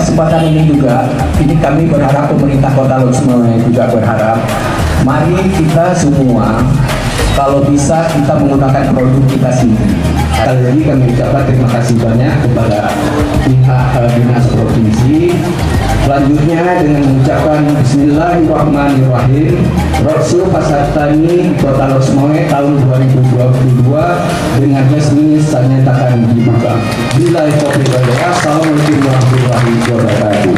kesempatan ini juga, ini kami berharap pemerintah Kota Lodge juga berharap, mari kita semua kalau bisa kita menggunakan produk kita sendiri. Sekali lagi kami ucapkan terima kasih banyak kepada pihak dinas provinsi. Selanjutnya dengan mengucapkan Bismillahirrahmanirrahim. Rasul Pasar Tani Kota Lodge tahun 2022 dengan resmi saya nyatakan dibuka. Assalamualaikum warahmatullahi wabarakatuh.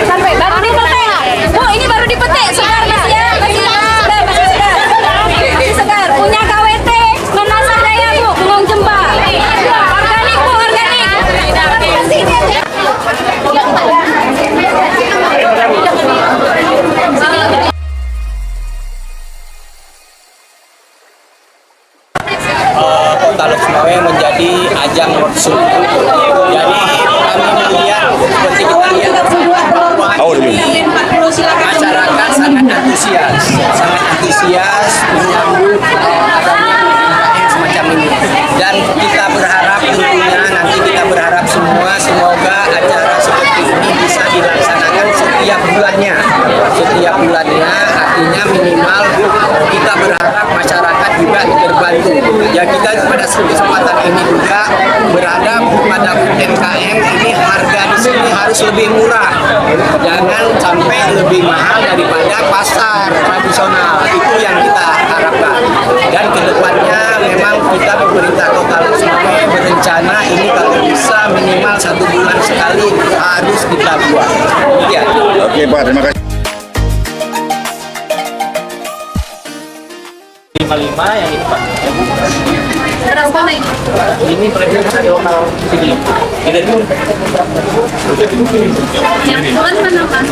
Sampai baru dipetik. Bu, ini baru dipetik. Segar masih ya? Masih segar. Masih segar. Punya KWT Menasah Jaya, Bu, Gunung Jemba. Organik, Bu, organik. Kota Lodge menjadi ajang roadshow. Jadi kami melihat seperti kita lihat masyarakat sangat antusias menyambut adanya yang semacam ini. Dan kita berharap tentunya nanti kita berharap semoga acara seperti ini bisa dilaksanakan setiap bulannya. Setiap bulannya artinya minimal kita berharap masyarakat juga terbantu. Ya kita pada kesempatan ini juga berharap pada UMKM ini harga di sini harus lebih murah. Jangan sampai lebih mahal daripada pasar tradisional. Itu yang kita harapkan. Dan kedepannya memang kita pemerintah Kota Lodge berencana ini kalau bisa minimal 1 bulan sekali harus kita buat. Ya. Oke Pak, terima kasih. 55 yang ini Pak. Berapa ini? Ini premium dari lokal sini. Ini dulu. Yang bulan mana, Pak?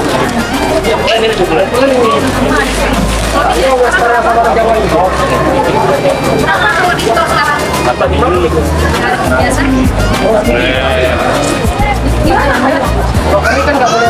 Ini juga. Berapa kalau di stok sekarang? Apa ini? Biasa? Gimana? Ini kan nggak boleh